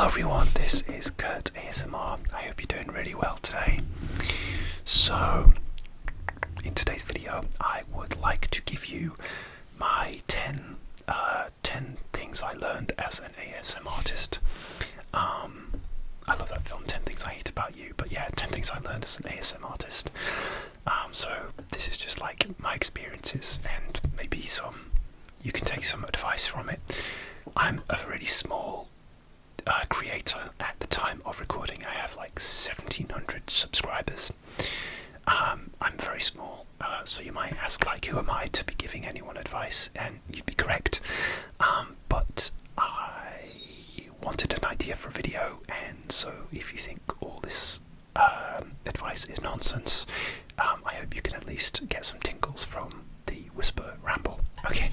Hello everyone, this is Kurt ASMR. I hope you're doing really well today. So, in today's video, I would like to give you my 10 things I learned as an ASMR artist. I love that film, 10 Things I Hate About You, but yeah, 10 things I learned as an ASMR artist. So this is just like my experiences and maybe you can take some advice from it. I'm a really small creator at the time of recording. I have like 1,700 subscribers. I'm very small, so you might ask, like, who am I to be giving anyone advice? And you'd be correct. But I wanted an idea for a video, and so if you think all this advice is nonsense, I hope you can at least get some tingles from the whisper ramble. Okay,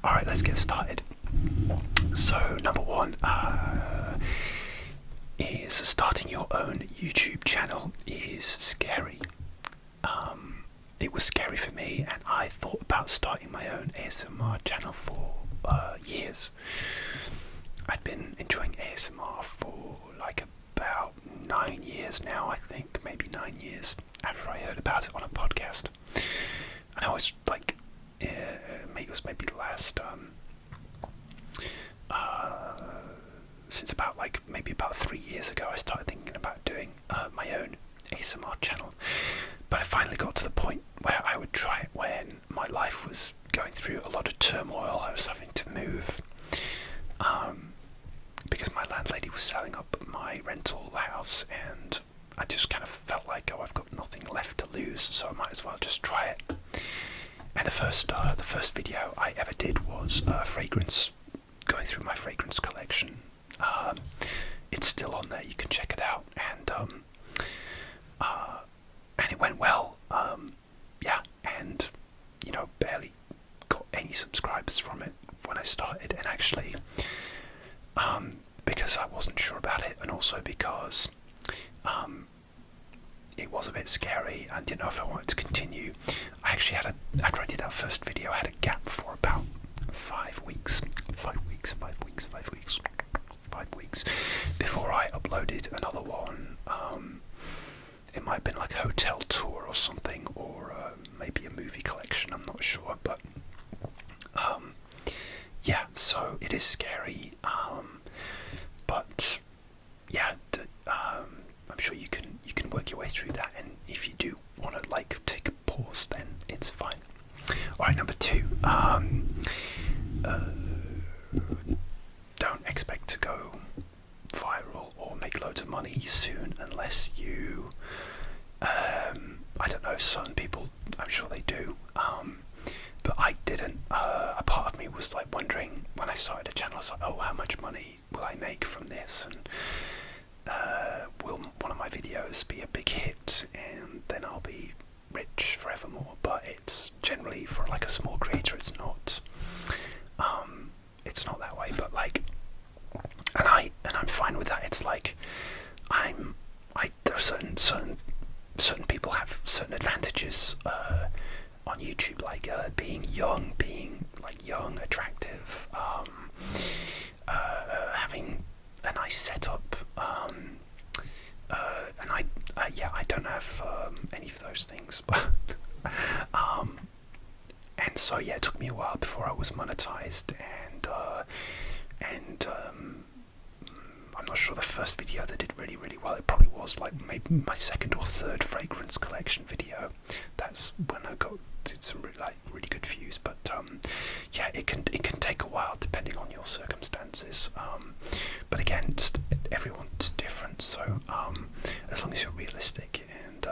alright, let's get started. So, number one is starting your own YouTube channel is scary. It was scary for me, and I thought about starting my own ASMR channel for years. I'd been enjoying ASMR for like about 9 years now, I think, maybe 9 years after I heard about it on a podcast. And I was like, it was maybe the last since about maybe about 3 years ago, I started thinking about doing my own ASMR channel. But I finally got to the point where I would try it when my life was going through a lot of turmoil. I was having to move because my landlady was selling up my rental house, and I just kind of felt like, oh, I've got nothing left to lose, so I might as well just try it. And the first video I ever did was fragrance, going through my fragrance collection. It's still on there, you can check it out, and it went well. Yeah, and barely got any subscribers from it when I started, and actually because I wasn't sure about it, and also because it was a bit scary. I didn't know if I wanted to continue. I actually after I did that first video, I had a gap for about 5 weeks before I uploaded another one. It might have been like a hotel tour or something, or maybe a movie collection, I'm not sure, but yeah, so it is scary, but yeah, I'm sure you can work your way through that, and if you do want to take a pause, then it's fine. Alright, number 2, don't expect to go viral or make loads of money soon unless you, I don't know, certain people, I'm sure they do, but I didn't. A part of me was like wondering, when I started a channel, I was like, oh, how much money will I make from this, and will one of my videos be a big hit, and then I'll be rich forevermore? But it's generally, for like a small creator, it's not that way. But and I'm fine with that. It's like there are certain people have certain advantages on YouTube, like being young, attractive, having a nice setup, and I don't have any of those things, but and so yeah, it took me a while before I was monetized, and I'm not sure the first video that did really, really well. It probably was like maybe my second or third fragrance collection video. That's when I did some really good views. But yeah, it can take a while depending on your circumstances. But again, just everyone's different. So as long as you're realistic, and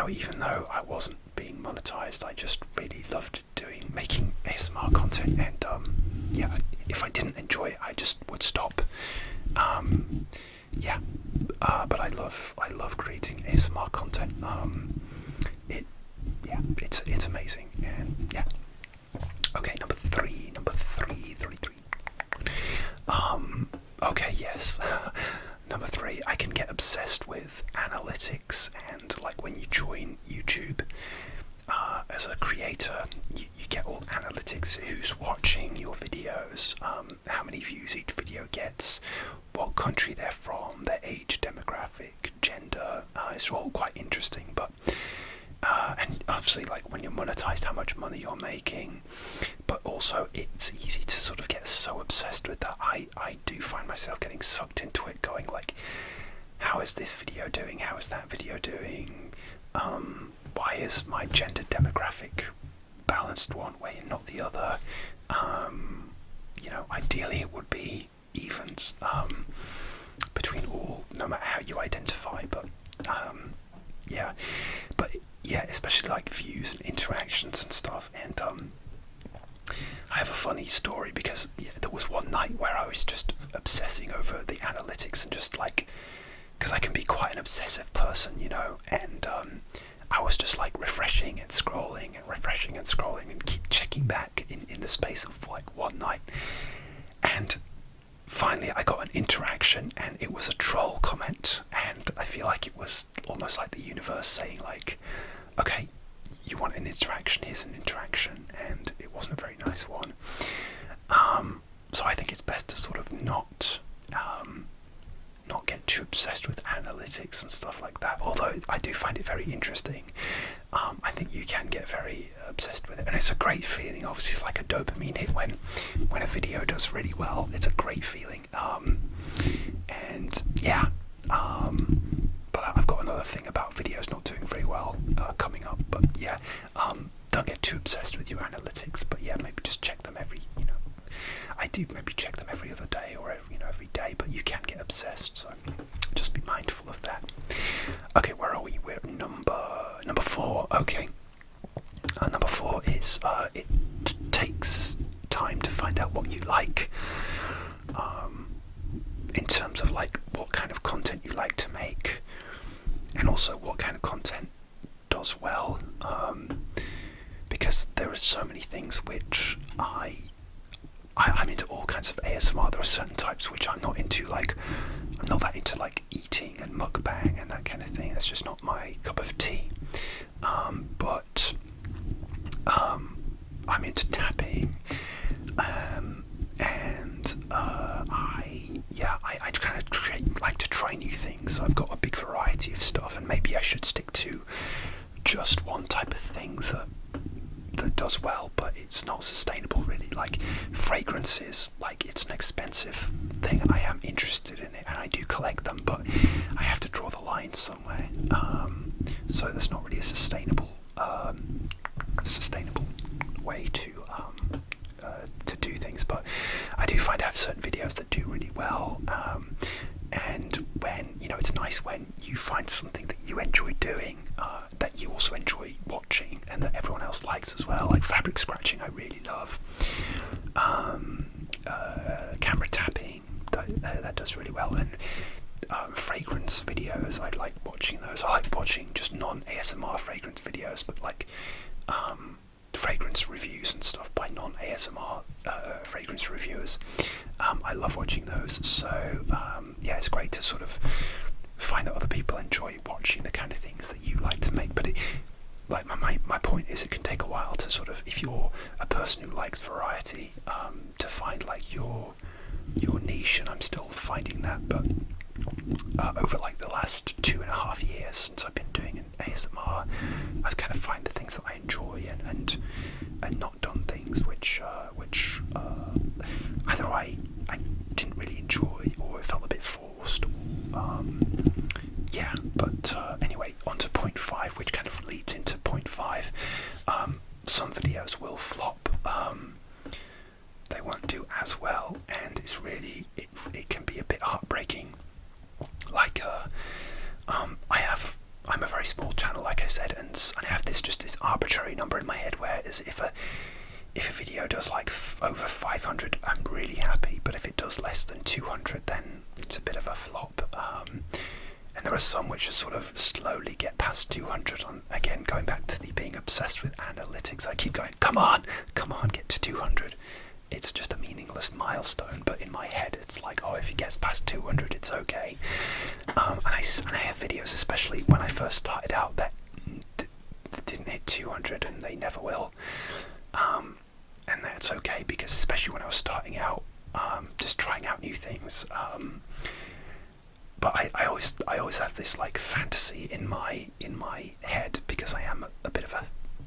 even though I wasn't being monetized, I just really loved making ASMR content, and yeah, if I didn't enjoy it, I just would stop. Yeah, but I love creating ASMR content. It's amazing, and yeah. Okay, number three. Okay, yes. Number 3, I can get obsessed with analytics, and like when you join YouTube as a creator, you get all analytics, who's watching your videos, how many views each video gets, what country they're from, their age, demographic, gender. It's all quite interesting, but and obviously, like, when you're monetized, how much money you're making. But also, it's easy to sort of get so obsessed with that. I do find myself getting sucked into it, going like, how is this video doing? How is that video doing? Why is my gender demographic balanced one way and not the other? You know, ideally it would be evens between all, no matter how you identify. But yeah, especially like views and interactions and stuff. And I have a funny story, because there was one night where I was just obsessing over the analytics, and just like, because I can be quite an obsessive person, you know, and I was just like refreshing and scrolling and keep checking back in the space of like one night. And finally I got an interaction, and it was a troll comment, and I feel like it was almost like the universe saying like, okay, you want an interaction, here's an interaction. And it wasn't a very nice one. So I think it's best to sort of not get too obsessed with analytics and stuff like that, although I do find it very interesting. I think you can get very obsessed with it, and it's a great feeling. Obviously, it's like a dopamine hit when a video does really well. It's a great feeling. And yeah, but I've got another thing about videos not doing very well coming up. But yeah, don't get too obsessed with your analytics, but yeah, maybe just check them every, I do maybe check them every other day, or every day, but you can get obsessed, so just be mindful of that. Okay, where are we? We're at number 4. Okay, number 4 is it takes time to find out what you like, in terms of like what kind of content you like to make, and also what kind of content does well, because there are so many things which I'm into all kinds of ASMR. There are certain types which I'm not into, like I'm not that into like eating and mukbang and that kind of thing. That's just not my cup of tea. But I'm into tapping, and I kind of like to try new things. So I've got a big variety of stuff, and maybe I should stick to just one type of thing that does well, but it's not sustainable really. Like fragrances, like it's an expensive thing, and I am interested in it, and I do collect them, but I have to draw the line somewhere. So there's not really a sustainable way to do things. But I do find I have certain videos that do really well, and when it's nice when you find something that you enjoy doing, that you also enjoy watching, and that everyone else likes as well. Like fabric scratching, I really love. Camera tapping, that does really well, and fragrance videos, I like watching those. I like watching just non-ASMR fragrance videos, but like fragrance reviews and stuff by non-ASMR fragrance reviewers. I love watching those. So yeah, it's great to sort of find that other people enjoy watching the kind of things that you like to make. But like my point is, it can take a while to sort of, if you're a person who likes variety, to find like your niche, and I'm still finding that. But over like the last 2.5 years since I've been doing an ASMR, I kind of find the things that I enjoy, and not done things which either I didn't really enjoy, or it felt a bit forced. Yeah, but anyway, on to point 5, which kind of leads into point 5. Some videos will flop. They won't do as well, and it's really it can be a bit heartbreaking. Like I'm a very small channel, like I said, and I have this arbitrary number in my head, where is if a video does like over 500, I'm really happy, but if it does less than 200, then it's a bit of a flop. And there are some which just sort of slowly get past 200. Again, going back to the being obsessed with analytics, I keep going, come on, get to 200. It's just a meaningless milestone, but in my head it's like, oh, if it gets past 200, it's okay. And I have videos, especially when I first started out, that didn't hit 200, and they never will. And that's okay, because especially when I was starting out, just trying out new things, but I always have this like fantasy in my head, because I am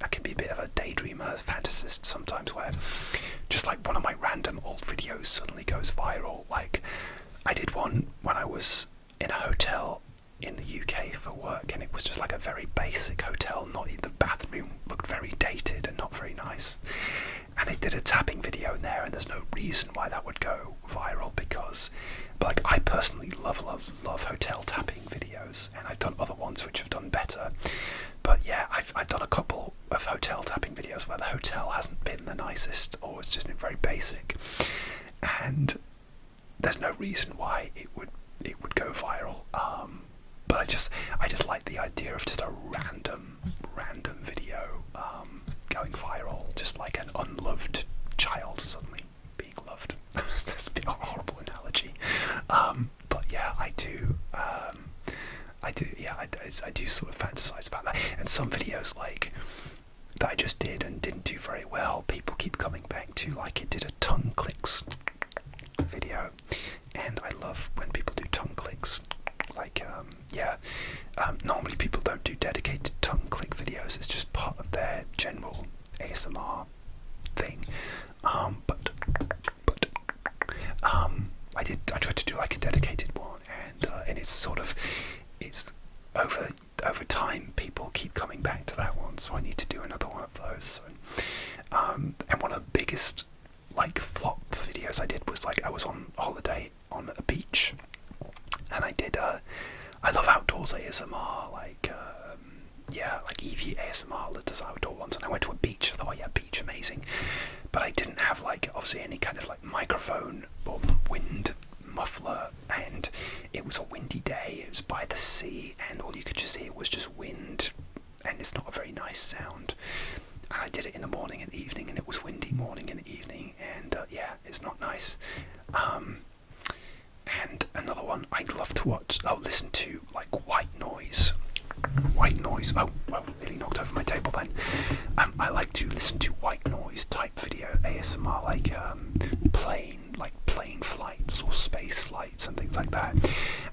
I can be a bit of a daydreamer, fantasist sometimes, where just like one of my random old videos suddenly goes viral. Like I did one when I was in a hotel in the UK for work, and it was just like a very basic hotel. Not the bathroom looked very dated and not very nice. And I did a tapping video in there, and there's no reason why that would go viral, because, but like, I personally love hotel tapping videos, and I've done other ones which have done better. But yeah, I've done a couple of hotel tapping videos where the hotel hasn't been the nicest, or it's just been very basic, and there's no reason why it would go viral. But I just like the idea of just a random video going viral, just like an unloved child suddenly being loved. That's a bit of a horrible analogy, but yeah, I do sort of fantasize about that. And some videos like that I just did and didn't do very well, people keep coming back to. Like, it did a tongue clicks video, and I love when people do tongue clicks. Like, normally people don't do dedicated tongue click videos, it's just part of their general ASMR thing. But I tried to do like a dedicated one, and it's over time people keep coming back to that one, so I need to do another one of those. So, and one of the biggest like flop videos I did was like I was on holiday on a beach, and I did I love outdoors ASMR, like Evie ASMR does outdoor ones, and I went to a beach. I thought, oh yeah, beach, amazing, but I didn't have like obviously any kind of like microphone or wind muffler, and it was a windy day, it was by the sea, and all you could just hear was just wind, and it's not a very nice sound. And I did it in the morning and evening, and it was windy morning and evening, and it's not nice. And another one I love to listen to, like white noise. Oh, well, really knocked over my table then. I like to listen to white noise type video ASMR, like plane flights or space flights and things like that.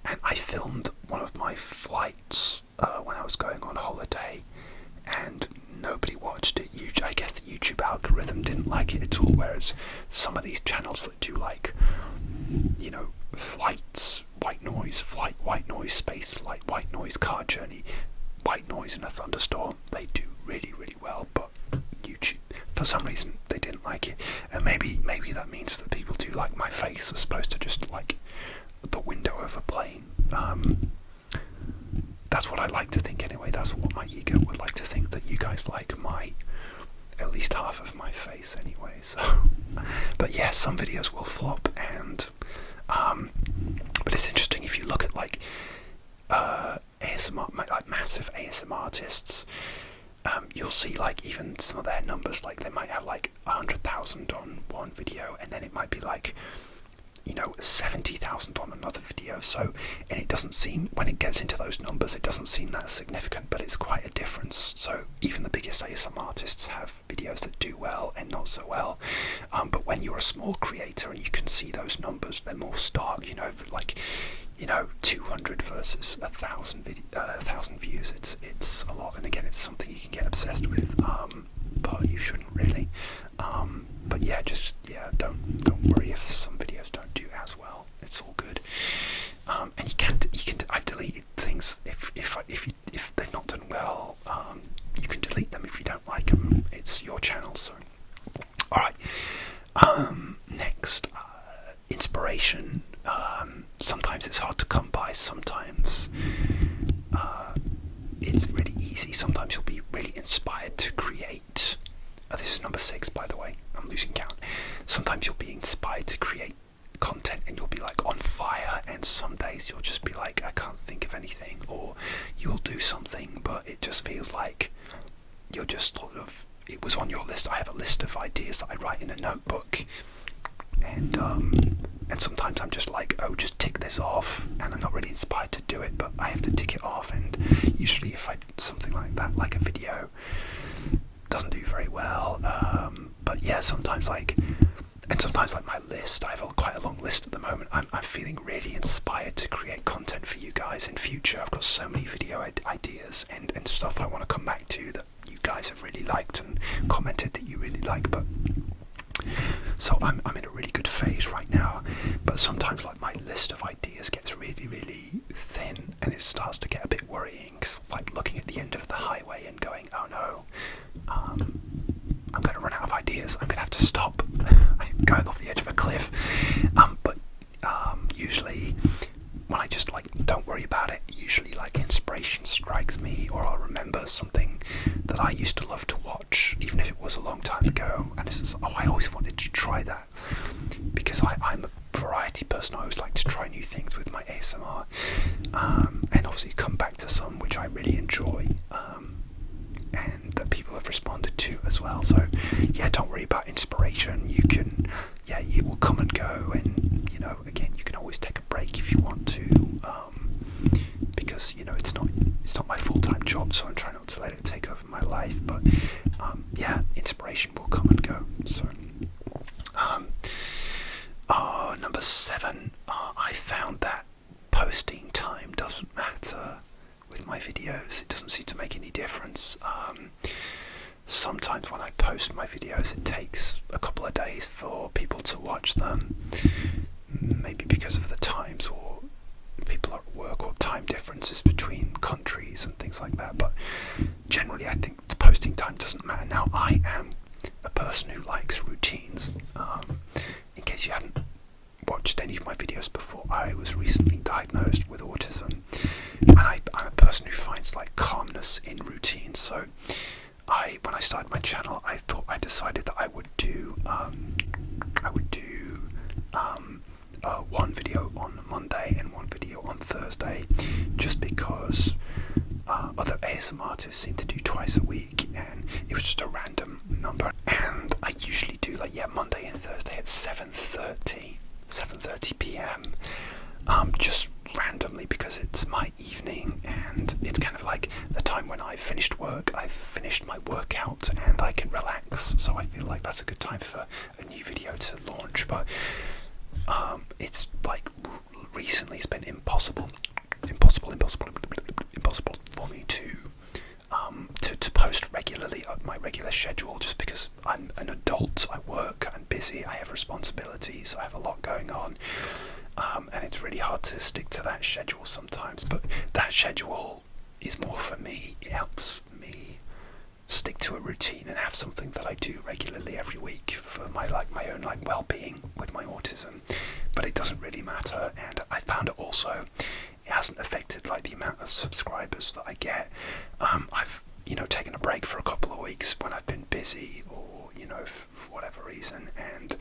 And I filmed one of my flights when I was going on holiday, and nobody watched it. I guess the YouTube algorithm didn't like it at all, whereas some of these channels that do like, you know, flights, white noise flight, white noise space flight, white noise car journey, white noise in a thunderstorm, they do really well. But YouTube, for some reason, they didn't like it. And maybe that means that people do like my face as opposed to just like the window of a plane. That's what I like to think anyway. That's what my ego would like to think, that you guys like at least half of my face anyway. So, but yeah, some videos will flop, and but it's interesting if you look at like ASMR, like massive ASMRtists, you'll see like even some of their numbers, like they might have like 100,000 on one video, and then it might be like, you know, 70,000 on another video. So, and it doesn't seem, when it gets into those numbers, it doesn't seem that significant, but it's quite a difference. So even the biggest ASMRtists have videos that do well and not so well. But when you're a small creator and you can see those numbers, they're more stark, you know, like, you know, 200 versus 1,000 views. It's a lot, and again, it's something you can get obsessed with, but you shouldn't really. But yeah, don't worry if some videos don't do as well. It's all good. And I've deleted things if they've not done well. You can delete them if you don't like them. It's your channel, so. All right. Next, inspiration. Sometimes it's hard to come by. Sometimes it's really easy. Sometimes you'll be really inspired to create. This is number 6, by the way. I'm losing count. Sometimes you'll be inspired to create content and you'll be like on fire, and some days you'll just be like, I can't think of anything, or you'll do something but it just feels like you're just sort of, it was on your list. I have a list of ideas that I write in a notebook, and sometimes I'm just like, oh, just tick this off, and I'm not really inspired to do it, but I have to tick it off. And usually if I something like that, like a video, doesn't do very well, but yeah, sometimes like my list, I have quite a long list at the moment. I'm feeling really inspired to create content for future. I've got so many video ideas and stuff I want to come back to that you guys have really liked and commented that you really like. But so I'm in a really good phase right now, but sometimes like my list of ideas gets really thin, and it starts to get a bit worrying. 'Cause, like, looking at the end of the highway and going, oh no, I'm going to run out of ideas. I'm going to have to stop. I'm going off the edge of a cliff. But usually when I just like don't worry about it, usually like inspiration strikes me, or I'll remember something that I used to love to watch, even if it was a long time ago, and it's just, oh, I always wanted to try that, because I'm a variety person. I always like to try new things with my ASMR, and obviously come back to some which I really enjoy, and that people have responded to as well. So yeah, don't worry about inspiration. You can, yeah, it will come and go, and you know, again, you can always take a break if you want to, because you know it's not my full-time job, so I'm trying not to let it take over my life. But yeah, inspiration will come and go. So number 7, I found that posting time doesn't matter with my videos. It doesn't seem to make any difference. Sometimes when I post my videos, it takes a couple of days for people to watch them, maybe because of the times, or people are at work, or time differences between countries and things like that. But generally I think the posting time doesn't matter. Now, I am a person who likes routines. In case you haven't watched any of my videos before, I was recently diagnosed with autism, and I'm a person who finds like calmness in routine. So when I started my channel, I decided that I would do one video on Monday and one video on Thursday, just because other ASMRtists seem to do twice a week, and it was just a random number. And I usually do like, yeah, Monday and Thursday at 7:30 p.m. Just randomly, because it's my evening, and it's kind of like the time when I've finished work, I've finished my workout, and I can relax. So I feel like that's a good time for a new video to launch. But it's like recently it's been impossible for me to post regularly at my regular schedule, just because I'm an adult. I work, I'm busy, I have responsibilities, I have a lot going on, and it's really hard to stick to that schedule sometimes. But that schedule is more for me. It helps me stick to a routine and have something that I do regularly every week for my own well-being with my autism. But it doesn't really matter, and I found it also, it hasn't affected like the amount of subscribers that I get. I've taken a break for a couple of weeks when I've been busy, or for whatever reason, and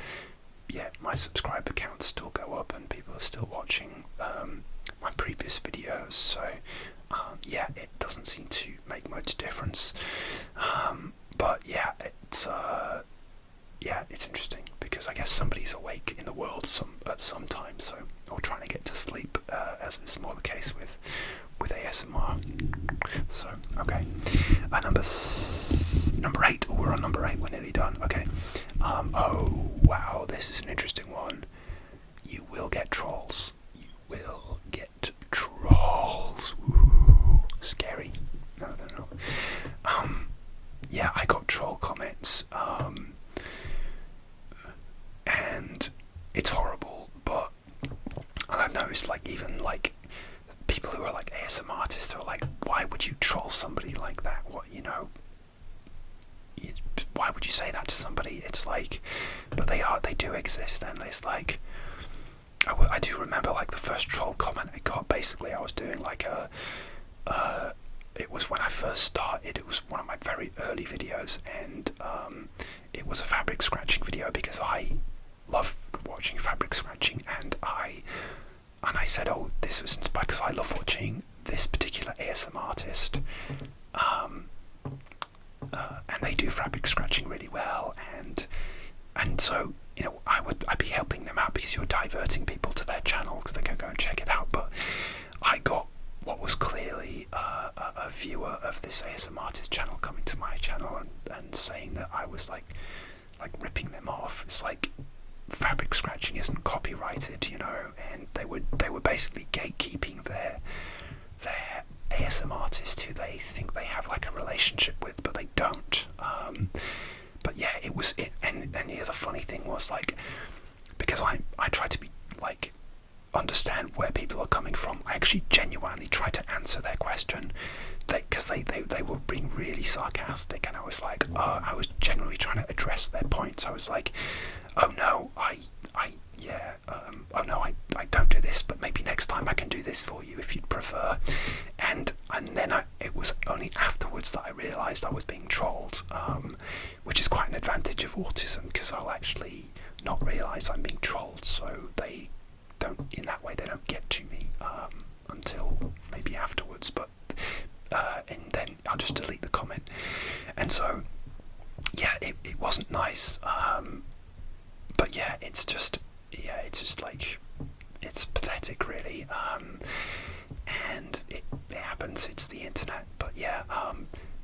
yeah, my subscriber counts still go up, and people are still watching my previous videos. So yeah, it doesn't seem to make much difference. But yeah, it's interesting, because I guess somebody's awake in the world at some time, so, or trying to get to sleep, as is more the case with ASMR. So okay, number 8. Oh, we're on number 8. We're nearly done. Okay. Oh wow, this is an interesting one. You will get trolls. You will get trolls. Ooh, scary. No. Yeah, I got troll comments, and it's horrible. But I've noticed, like, even like people who are like ASMRtists are like, why would you troll somebody like that? Why would you say that to somebody? It's like, but they do exist, and there's like, I do remember like the first troll comment I got. Basically, I was doing like it was when I first started. It was one of my very early videos, and it was a fabric scratching video, because I love watching fabric scratching, and I said, oh, this was inspired because I love watching this particular ASMRtist, and they do fabric scratching really well, and so I'd be helping them out, because you're diverting people to their channel because they can go and check it out. But I got what was clearly a viewer of this ASMRtist channel coming to my channel and saying that I was like ripping them off. It's like, fabric scratching isn't copyrighted, and they were basically gatekeeping their relationship with, but they don't. But yeah, it was it. And the other funny thing was, like, because I try to be like understand where people are coming from. I actually genuinely try to answer their question, because they were being really sarcastic, and I was like, I was genuinely trying to address their points. I was like, oh no, oh no, I don't do this, but maybe next time I can do this for you if you'd prefer. And then it was only afterwards that I realised I was being trolled, which is quite an advantage of autism, because I'll actually not realise I'm being trolled, so they don't get to me until maybe afterwards. But and then I'll just delete the comment. And so yeah, it wasn't nice. But yeah, it's just like, it's pathetic, really. And it happens. It's the internet. But yeah,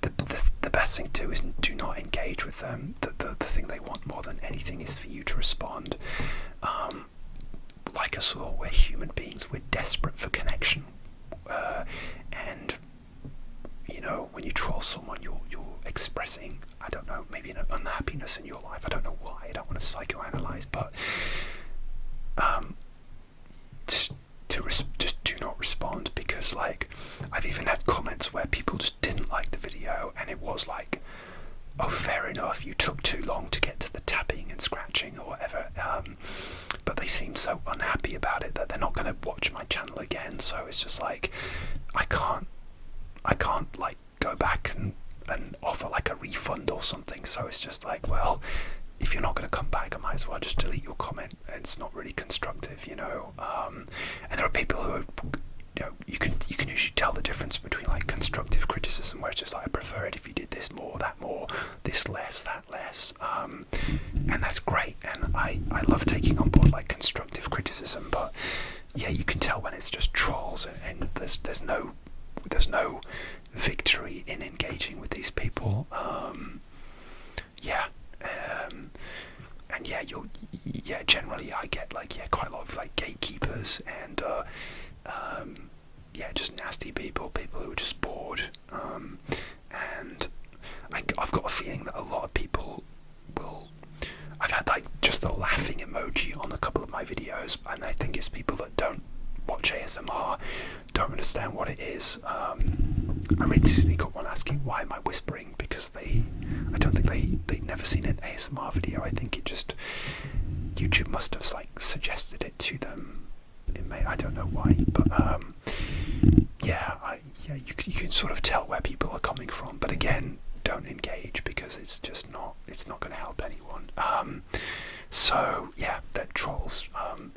the best thing to do is do not engage with them. The thing they want more than anything is for you to respond. Like us all, we're human beings. We're desperate for connection. And you know, when you troll someone, you're expressing, I don't know, maybe an unhappiness in your life. I don't know why. I don't want to psychoanalyze, but just do not respond, because like, I've even had comments where people just didn't like the video, and it was like, oh, fair enough, you took too long to get to the tapping and scratching or whatever, but they seem so unhappy about it that they're not going to watch my channel again. So it's just like, I can't like go back and offer like a refund or something. So it's just like, well, if you're not going to come back, I might as well just delete your comment. It's not really constructive, you know. And there are people who are, you know, you can usually tell the difference between like constructive criticism, where it's just like, I prefer it if you did this more, that more, this less, that less, and that's great. And I love taking on board like constructive criticism, but yeah, you can tell when it's just trolls, and there's no victory in engaging with these people. And generally I get like, quite a lot of like gatekeepers, and just nasty people who are just bored, and I've got a feeling that a lot of people will. I've had like just a laughing emoji on a couple of my videos, and I think it's people that don't watch ASMR, don't understand what it is. I recently got one asking, why am I whispering, because I don't think they've never seen an ASMR video. I think it just, YouTube must have like suggested it to them. I don't know why, but you can sort of tell where people are coming from. But again, don't engage, because it's not going to help anyone. So yeah, that trolls,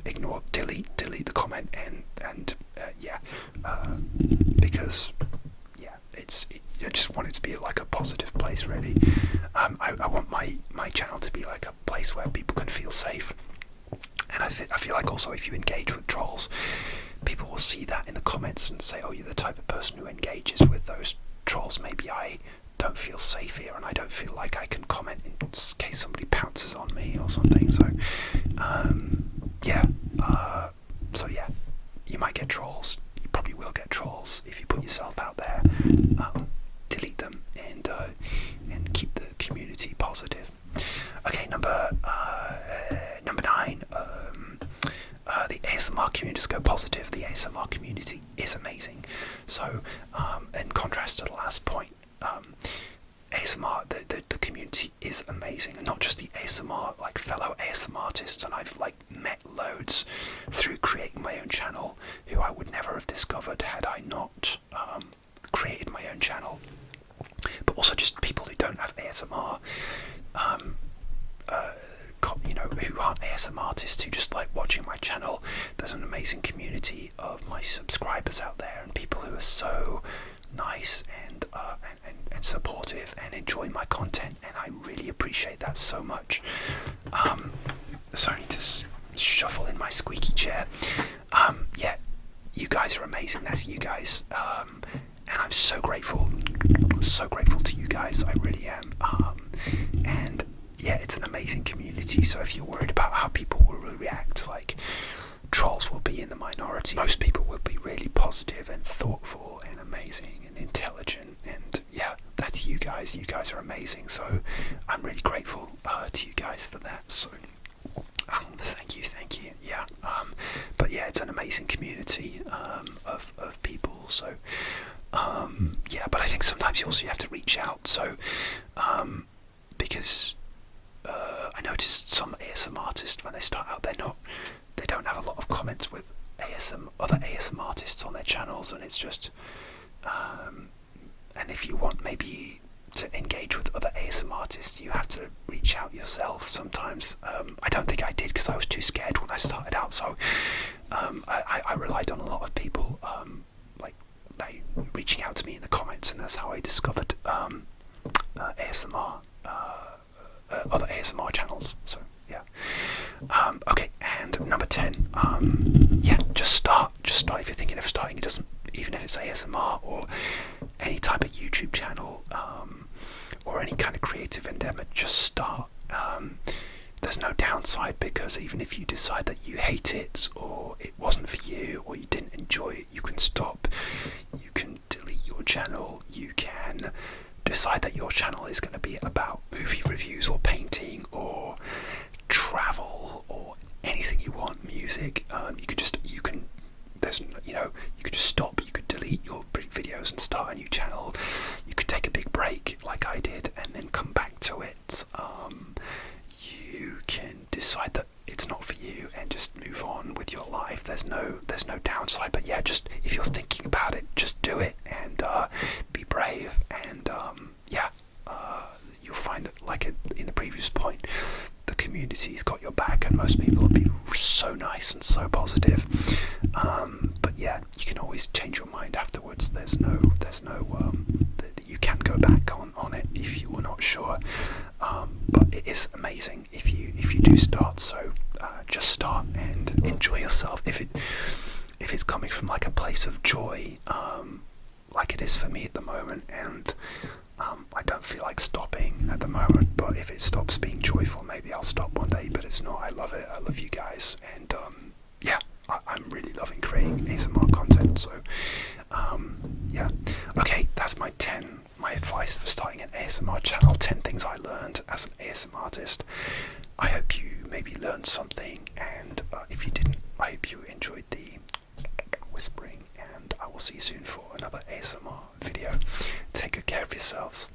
ignore, delete the comment, and because I just want it to be like a positive place, really. I want my channel to be like a place where people can feel safe. And I feel like also, if you engage with trolls, people will see that in the comments and say, oh, you're the type of person who engages with those trolls. Maybe I don't feel safe here, and I don't feel like I can comment in case somebody pounces on me or something. So you might get trolls. You probably will get trolls if you put yourself out there. Delete them and keep the community positive. Okay, number 9. The ASMR community, go positive. The ASMR community is amazing. So, in contrast to the last point, ASMR, the community is amazing, and not just the ASMR, like fellow ASMRtists, and I've like met loads through creating my own channel who I would never have discovered had I not created my own channel. But also just people who don't have ASMR, who aren't ASMRtists, who just like watching my channel. There's an amazing community of my subscribers out there, and people who are so nice and supportive and enjoy my content, and I really appreciate that so much. So I need to shuffle in my squeaky chair. You guys are amazing. That's you guys, and I'm so grateful to you guys. I really am. And yeah, it's an amazing community. So if you're worried about how people will react, like, trolls will be in the minority. Most people will be really positive and thoughtful and amazing and intelligent, and yeah, that's to you guys. You guys are amazing, so I'm really grateful to you guys for that. So thank you. Yeah, but yeah, it's an amazing community of people. So yeah, but I think sometimes you also have to reach out. So because I noticed some ASMR artists, when they start out, they don't have a lot of comments with other ASMR artists on their channels, and it's just and if you want maybe to engage with other ASMR artists, you have to reach out yourself sometimes. I don't think I did, because I was too scared when I started out, so I relied on a lot of people like they reaching out to me in the comments, and that's how I discovered ASMR, other ASMR channels. So yeah. Okay, and number 10, yeah, just start if you're thinking of starting. It doesn't, even if it's ASMR or any type of YouTube channel, or any kind of creative endeavor, just start. There's no downside, because even if you decide that you hate it, or it wasn't for you, or you didn't enjoy it, you can stop, you can delete your channel, you can decide that your channel is going to be about movie reviews or painting or travel or anything you want, music. You can just stop, you could delete your videos and start a new channel. You could take a big break like I did and then come back to it. You can decide that it's not for you and just move on with your life. There's no downside, but yeah, just if you're thinking about it, just do it, and be brave, and you'll find that, like in the previous point, the community's got your back, and most people will be so nice and so positive. But yeah, you can always change your mind afterwards. There's no you can go back on it if you were not sure. But it is amazing if you do start. So just start and enjoy yourself. If it's coming from like a place of joy, like it is for me at the moment, and I don't feel like stopping at the moment, but if it stops being joyful, maybe I'll stop one day. But it's not. I love it. I love you guys, and yeah, I'm really loving creating ASMR content. So yeah, okay, that's my advice for starting an ASMR channel. 10 things I learned as an ASMR artist. I hope you maybe learned something, and if you didn't, I hope you enjoyed the whispering, and I will see you soon for another ASMR video. Take good care of yourselves.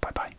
Bye bye.